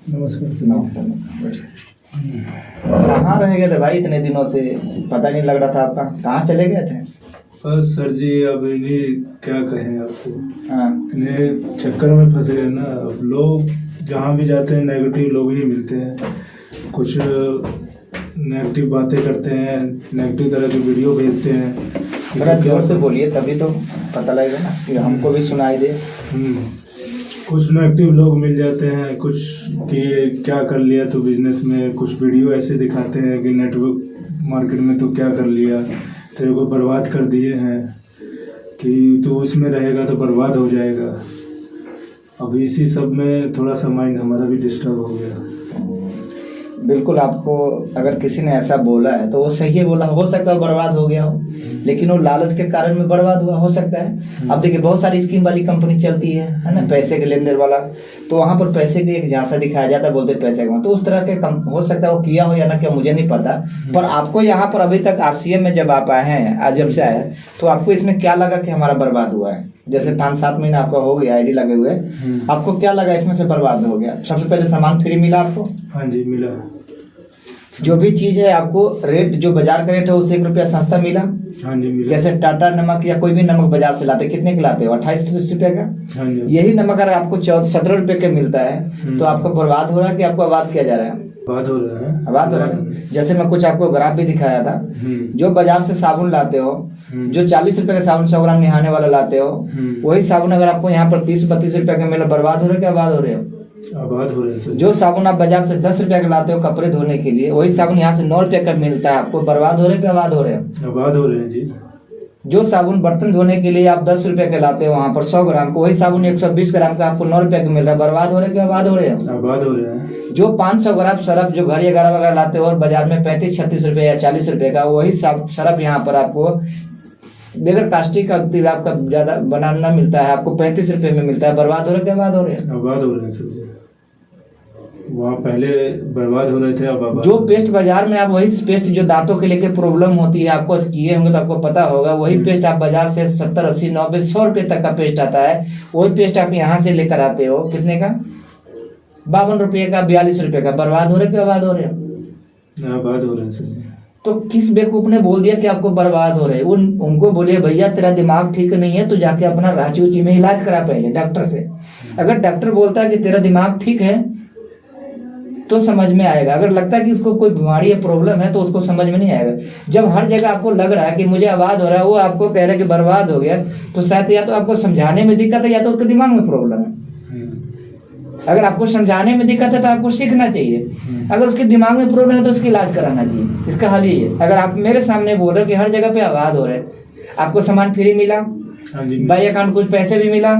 नमस्कार। नमस्कार। कहाँ रह गए थे भाई इतने दिनों से? पता नहीं लग रहा था आपका, कहाँ चले गए थे? बस सर जी, अब इन्हीं क्या कहें आपसे। हाँ। इन्हें चक्कर में फंस गए ना। अब लोग जहाँ भी जाते हैं नेगेटिव लोग ही मिलते हैं, कुछ नेगेटिव बातें करते हैं, नेगेटिव तरह की वीडियो भेजते हैं। थोड़ा जोर से बोलिए तभी तो पता लगेगा ना कि हमको भी सुनाई दे। कुछ नेगेटिव लोग मिल जाते हैं, कुछ कि क्या कर लिया तो बिजनेस में, कुछ वीडियो ऐसे दिखाते हैं कि नेटवर्क मार्केट में तो क्या कर लिया, तेरे को बर्बाद कर दिए हैं, कि तू इसमें रहेगा तो बर्बाद हो जाएगा। अब इसी सब में थोड़ा सा माइंड हमारा भी डिस्टर्ब हो गया। बिल्कुल, आपको अगर किसी ने ऐसा बोला है तो वो सही है बोला, हो सकता है बर्बाद हो गया हो, लेकिन वो लालच के कारण में बर्बाद हुआ हो सकता है। अब देखिए बहुत सारी स्कीम वाली कंपनी चलती है ना, पैसे के लेन देन वाला, तो वहाँ पर पैसे की एक झांसा दिखाया जाता है, बोलते पैसे का, तो उस तरह के हो सकता है वो किया हो या ना क्या, मुझे नहीं पता। पर आपको यहाँ पर अभी तक RCM में जब आप आए हैं, आज जब से आए, तो आपको इसमें क्या लगा कि हमारा बर्बाद हुआ है? जैसे 5-7 महीना आपका हो गया ID लगे हुए, आपको क्या लगा इसमें से बर्बाद हो गया? सबसे पहले सामान फ्री मिला आपको? हाँ जी, मिला। जो भी चीज है आपको रेट, जो बाजार का रेट है उससे 1 रुपया सस्ता मिला? हाँ जी, मिला। जैसे टाटा नमक या कोई भी नमक बाजार से लाते, कितने का लाते हो? 28-30 रुपये का। हाँ जी। यही नमक अगर आपको 17 रुपये का मिलता है तो आपको बर्बाद हो रहा है कि आपको आबाद किया जा रहा है? बात हो रहा है। आबाद हो रहा है। जैसे मैं कुछ आपको ग्राफ भी दिखाया था, जो बाजार से साबुन लाते हो, जो 40 रुपए का साबुन 100 ग्राम नहाने वाला लाते हो, वही साबुन अगर आपको यहाँ पर 30-32 रुपए का मिला, बर्बाद हो रहे हो क्या आबाद हो रहे हो? आबाद हो रहे हैं सर। जो साबुन आप बाजार से 10 रुपया का लाते हो कपड़े धोने के लिए, वही साबुन यहाँ से 9 रुपये का मिलता है, आपको बर्बाद हो रहे हैं आबाद हो रहे हैं? आबाद हो रहे हैं जी। जो साबुन बर्तन धोने के लिए आप 10 रुपये के लाते हो वहाँ पर 100 ग्राम को, वही साबुन 120 ग्राम का आपको 9 रुपये का मिल रहा है, बर्बाद हो रहे हैं आबाद हो रहे हैं? आबाद हो रहे हैं। जो 500 ग्राम सरफ जो घर या वगैरह लाते हो और बाजार में 35-36 रुपये या 40 रुपये का, वही सरफ यहाँ पर आपको बगैर प्लास्टिक का तेल आपका ज्यादा बनाना मिलता है, आपको 35 रुपये में मिलता है, बर्बाद हो रहे हैं आबाद हो रहे हैं? आबाद हो रहे हैं सर जी। वहाँ पहले बर्बाद हो रहे थे, अब आबाद। जो पेस्ट बाजार में आप, वही पेस्ट जो दांतों के लेके प्रॉब्लम होती है, आपको किए होंगे तो आपको पता होगा, वही पेस्ट आप बाजार से 70, 80, 90, 100 रुपये तक का पेस्ट आता है, वही पेस्ट आप यहाँ से लेकर आते हो, कितने का? 52 रुपये का, 42 रुपये का, बर्बाद हो रहे हैं आबाद हो रहे हैं? आबाद हो रहे हैं सर जी। तो किस बेवकूफ ने बोल दिया कि आपको बर्बाद हो रहे हैं? उनको बोलिए भैया तेरा दिमाग ठीक नहीं है, तो जाके अपना रांची उची में इलाज करा पहले डॉक्टर से। अगर डॉक्टर बोलता है कि तेरा दिमाग ठीक है तो समझ में आएगा, अगर लगता है कि उसको कोई बीमारी है, प्रॉब्लम है, तो उसको समझ में नहीं आएगा। जब हर जगह आपको लग रहा है कि मुझे आबाद हो रहा है, वो आपको कह रहा है कि बर्बाद हो गया, तो शायद या तो आपको समझाने में दिक्कत है या तो उसके दिमाग में प्रॉब्लम है। अगर आपको समझाने में दिक्कत है तो आपको सीखना चाहिए, अगर उसके दिमाग में प्रॉब्लम है तो उसका इलाज कराना चाहिए। इसका हल यही है। अगर आप मेरे सामने बोल रहे हो कि हर जगह पे आबाद हो रहे हैं, आपको सामान फ्री मिला, बाई अकाउंट कुछ पैसे भी मिला,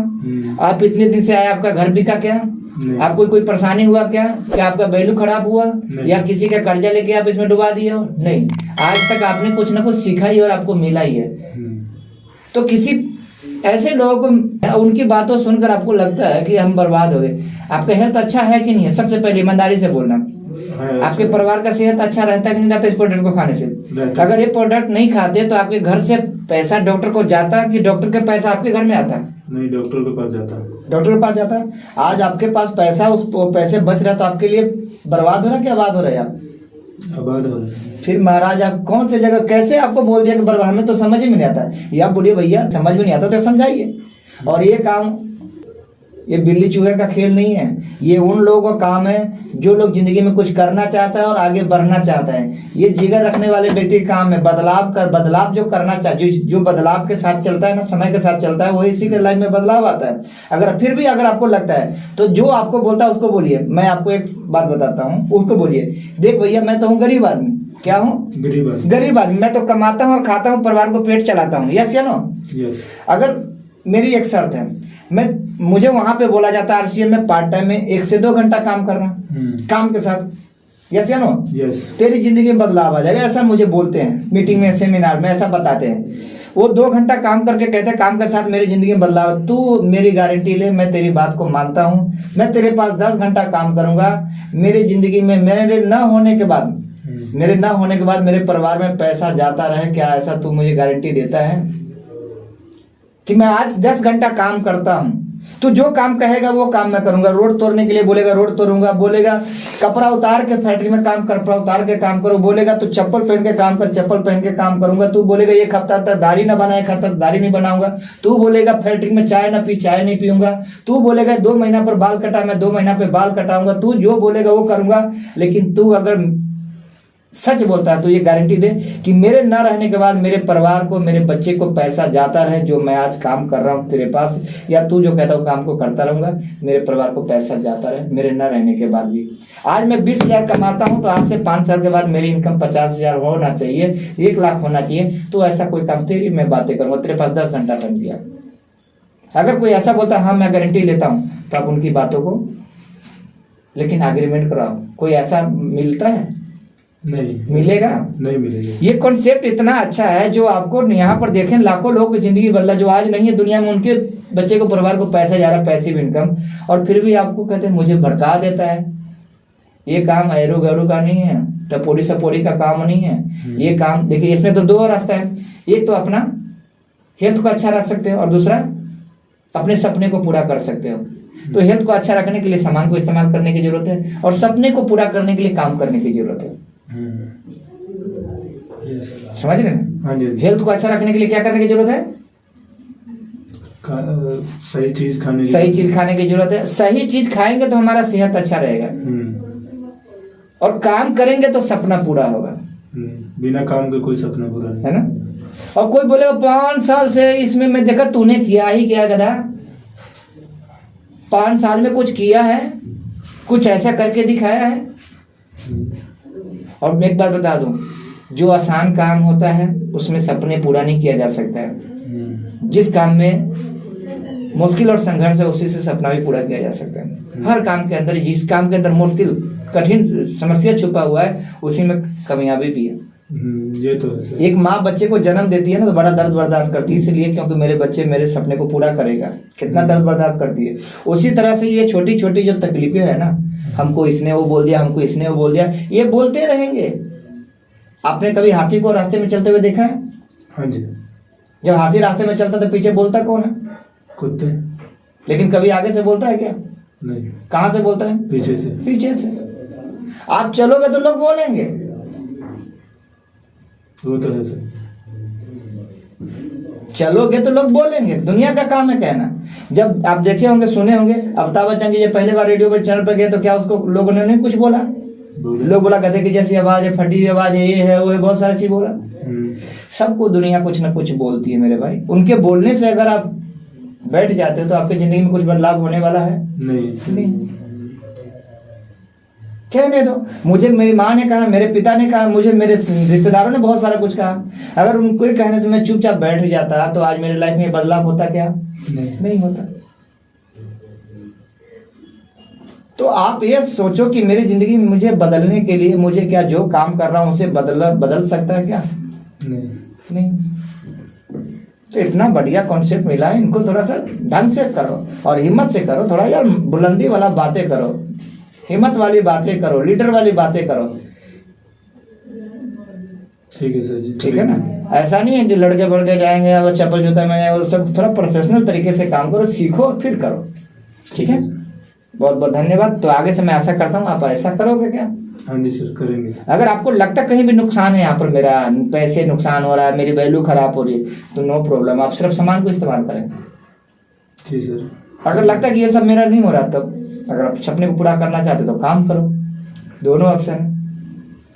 आप इतने दिन से आए, आपका घर बिका क्या? आपको कोई परेशानी हुआ क्या आपका वैल्यू खराब हुआ, या किसी का कर्जा लेके आप इसमें डुबा दिए हो? नहीं, आज तक आपने कुछ ना कुछ सीखा ही और आपको मिला ही है। तो किसी ऐसे लोगों को, उनकी बातों सुनकर आपको लगता है कि हम बर्बाद हो गए। आपका हेल्थ अच्छा है कि नहीं है? सबसे पहले ईमानदारी से बोलना। आपके परिवार का सेहत अच्छा रहता है कि नहीं रहता इस प्रोडक्ट को खाने से? अगर ये प्रोडक्ट नहीं खाते तो आपके घर से पैसा डॉक्टर को जाता कि डॉक्टर के पैसा आपके घर में आता? नहीं, डॉक्टर के पास जाता। डॉक्टर के पास जाता है। आज आपके पास पैसा, उस पैसे बच रहा है, तो आपके लिए बर्बाद हो रहा है कि आबाद हो रहे हैं आप? आबाद हो रहे हैं। फिर महाराज आप कौन से जगह, कैसे आपको बोल दिया कि बर्बाद? हमें तो समझ ही में नहीं आता। ये आप बोलिए भैया समझ में नहीं आता तो समझाइए। और ये काम, ये बिल्ली चूहे का खेल नहीं है, ये उन लोगों का काम है जो लोग जिंदगी में कुछ करना चाहता है और आगे बढ़ना चाहता है। ये जिगर रखने वाले व्यक्ति का काम है। बदलाव जो करना चाहे, जो बदलाव के साथ चलता है ना, समय के साथ चलता है, वो इसी के लाइफ में बदलाव आता है। अगर फिर भी अगर आपको लगता है तो जो आपको बोलता है उसको बोलिए। मैं आपको एक बात बताता हूँ, उसको बोलिए, देख भैया मैं तो हूँ गरीब आदमी। क्या हूँ? गरीब आदमी। मैं तो कमाता हूँ और खाता हूँ, परिवार को पेट चलाता हूँ। यस या नो? यस। अगर मेरी एक शर्त है, मुझे वहां पे बोला जाता है RCM में पार्ट टाइम में 1 से 2 घंटा काम करना, काम के साथ। यस या नो? यस। तेरी जिंदगी में बदलाव आ जाएगा, ऐसा मुझे बोलते हैं मीटिंग में, सेमिनार में ऐसा बताते हैं। वो 2 घंटा काम करके कहते हैं काम के साथ मेरी जिंदगी में बदलाव। तू मेरी गारंटी ले, मैं तेरी बात को मानता हूँ। मैं तेरे पास 10 घंटा काम करूंगा, मेरी जिंदगी में मेरे न होने के बाद मेरे परिवार में पैसा जाता रहे। क्या ऐसा तू मुझे गारंटी देता है कि मैं आज 10 घंटा काम करता हूँ तू जो काम कहेगा वो काम मैं करूंगा। रोड तोड़ने के लिए बोलेगा रोड तोड़ूंगा, बोलेगा कपड़ा उतार के फैक्ट्री में काम कर, कपड़ा उतार के काम करो, बोलेगा तू चप्पल पहन के काम कर, चप्पल पहन के काम करूंगा। तू बोलेगा एक हफ्ता तक दाढ़ी ना बना, एक हफ्ता तक दाढ़ी नहीं बनाऊंगा। तू बोलेगा फैक्ट्री में चाय ना पी, चाय नहीं पीऊंगा। तू बोलेगा 2 महीना पर बाल कटा, मैं 2 महीना पे बाल कटाऊंगा। तू जो बोलेगा वो करूंगा। लेकिन तू अगर सच बोलता है तो ये गारंटी दे कि मेरे ना रहने के बाद मेरे परिवार को, मेरे बच्चे को पैसा जाता रहे, जो मैं आज काम कर रहा हूँ तेरे पास, या तू जो कहता हो काम को करता रहूंगा, मेरे परिवार को पैसा जाता रहे मेरे ना रहने के बाद भी। आज मैं 20,000 कमाता हूँ तो आज से 5 साल के बाद मेरी इनकम 50,000 होना चाहिए, 1 लाख होना चाहिए। तो ऐसा कोई काम, तेरी मैं बातें करूंगा, तेरे पास 10 घंटा टाइम दिया। अगर कोई ऐसा बोलता है हाँ मैं गारंटी लेता हूँ, तो आप उनकी बातों को लेकिन एग्रीमेंट कराओ। कोई ऐसा मिलता है? नहीं मिलेगा, नहीं मिलेगा। ये कॉन्सेप्ट इतना अच्छा है जो आपको यहाँ पर देखें लाखों लोगों की जिंदगी बदला, जो आज नहीं है दुनिया में, उनके बच्चे को, परिवार को पैसा जा रहा है, पैसिव इनकम, और फिर भी आपको कहते हैं मुझे भड़का देता है। ये काम एरो गैरो का नहीं है, टपोरी सपोरी का काम नहीं है। ये काम देखिए, इसमें तो 2 रास्ता है। एक तो अपना हेल्थ को अच्छा रख सकते हो और दूसरा अपने सपने को पूरा कर सकते हो। तो हेल्थ को अच्छा रखने के लिए सामान को इस्तेमाल करने की जरूरत है और सपने को पूरा करने के लिए काम करने की जरूरत है। समझ रहे हैं? हाँ जी। हेल्थ को अच्छा रखने के लिए क्या करने की जरूरत है? सही चीज खाने की, सही चीज खाने की जरूरत है। सही चीज खाएंगे तो हमारा सेहत अच्छा रहेगा, और काम करेंगे तो सपना पूरा होगा। बिना काम के कोई सपना पूरा नहीं, है ना? और कोई बोलेगा 5 साल से इसमें मैं देखा, तूने किया ही क्या गधा? 5 साल में कुछ किया है? कुछ ऐसा करके दिखाया है? और मैं एक बात बता दूं, जो आसान काम होता है उसमें सपने पूरा नहीं किया जा सकता है। जिस काम में मुश्किल और संघर्ष है उसी से सपना भी पूरा किया जा सकता है। हर काम के अंदर, जिस काम के अंदर मुश्किल कठिन समस्या छुपा हुआ है, उसी में कामयाबी भी है। ये तो है। एक माँ बच्चे को जन्म देती है ना तो बड़ा दर्द बर्दाश्त करती है, इसलिए क्योंकि मेरे बच्चे मेरे सपने को पूरा करेगा। कितना दर्द बर्दाश्त करती है। उसी तरह से ये छोटी छोटी जो तकलीफें है ना, हमको इसने वो बोल दिया, हमको इसने वो बोल दिया, ये बोलते रहेंगे। आपने कभी हाथी को रास्ते में चलते हुए देखा है? हाँ जी। जब हाथी रास्ते में चलता तो पीछे बोलता कौन है? कुत्ते। लेकिन कभी आगे से बोलता है क्या? नहीं। कहाँ से बोलता है? पीछे से। पीछे से। आप चलोगे तो लोग बोलेंगे, वो तो है सर। चलोगे तो लोग बोलेंगे, दुनिया का काम है कहना। जब आप देखे होंगे, सुने होंगे, अमिताभ बच्चन जी जब पहले बार रेडियो पर चैनल पर गए तो क्या उसको लोगों ने नहीं कुछ बोला? लोग बोला गधे की जैसी आवाज है, फटी हुई आवाज है, ये है वो है, बहुत सारी चीज बोला। सबको दुनिया कुछ ना कुछ बोलती है मेरे भाई। उनके बोलने से अगर आप बैठ जाते हो तो आपकी जिंदगी में कुछ बदलाव होने वाला है? नहीं। कहने दो। मुझे मेरी माँ ने कहा, मेरे पिता ने कहा, मुझे मेरे रिश्तेदारों ने बहुत सारा कुछ कहा। अगर उनको ही कहने से मैं चुपचाप बैठ जाता तो आज मेरी लाइफ में बदलाव होता क्या? नहीं होता। तो आप ये सोचो कि मेरी जिंदगी में मुझे बदलने के लिए मुझे क्या, जो काम कर रहा हूं उसे बदल सकता है क्या? नहीं। तो इतना बढ़िया कॉन्सेप्ट मिला है, इनको थोड़ा सा ढंग से करो और हिम्मत से करो। थोड़ा यार बुलंदी वाला बातें करो, हिम्मत वाली बातें करो, लीडर वाली बातें करो। ठीक है सर जी। ठीक है ना? ऐसा नहीं है कि लड़के बढ़के जाएंगे और चप्पल जूता में जाएंगे, वो सब थोड़ा प्रोफेशनल तरीके से काम करो, सीखो फिर करो। ठीक है? बहुत बहुत धन्यवाद। तो आगे से मैं ऐसा करता हूँ, आप ऐसा करोगे क्या? हाँ जी सर, करेंगे। अगर आपको लगता कहीं भी नुकसान है, यहाँ पर मेरा पैसे नुकसान हो रहा है, मेरी वैल्यू खराब हो रही है, तो नो प्रॉब्लम, आप सिर्फ सामान को इस्तेमाल करें। जी सर। अगर लगता है कि ये सब मेरा नहीं हो रहा, तब अगर आप सपने को पूरा करना चाहते तो काम करो। दोनों ऑप्शन है।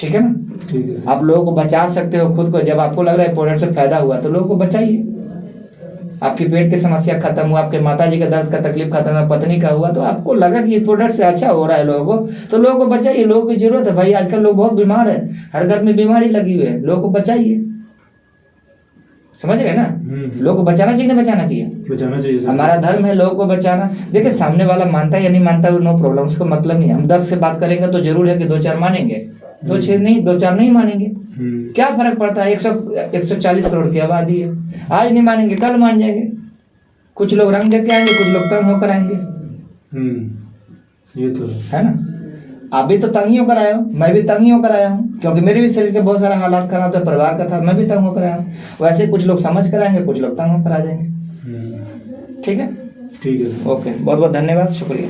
ठीक है ना? ठीक है। आप लोगों को बचा सकते हो खुद को। जब आपको लग रहा है प्रोडक्ट से फायदा हुआ तो लोगों को बचाइए। आपकी पेट की समस्या खत्म हुआ, आपके माताजी का दर्द का तकलीफ खत्म हुआ, पत्नी का हुआ, तो आपको लगा कि इस प्रोडक्ट से अच्छा हो रहा है लोगों को, तो लोगों को बचाइए। लोगों की जरूरत है भाई, आजकल लोग बहुत बीमार है, हर घर में बीमारी लगी हुई है, लोगों को बचाइए। समझ रहे ना? लोगों को बचाना चाहिए, बचाना चाहिए, बचाना चाहिए। हमारा धर्म है लोगों को बचाना। देखिए सामने वाला मानता है या नहीं मानता, नो प्रॉब्लम, उसको मतलब नहीं। हम 10 से बात करेंगे तो जरूर है कि 2-4 मानेंगे, 2-4 नहीं मानेंगे। क्या फर्क पड़ता है? 140 करोड़ की आबादी है, आज नहीं मानेंगे कल मान जाएंगे। कुछ लोग रंग देके आएंगे, कुछ लोग तंग होकर आएंगे। ये तो है ना? आप भी तो तंग ही होकर आए हो, मैं भी तंग ही होकर आया हूँ, क्योंकि मेरे भी शरीर के बहुत सारे हालात खराब थे, परिवार का था, मैं भी तंग होकर आया हूँ। वैसे कुछ लोग समझ कर आएंगे, कुछ लोग तंग होकर आ जाएंगे। ठीक है? ठीक है सर। ओके, बहुत बहुत धन्यवाद, शुक्रिया।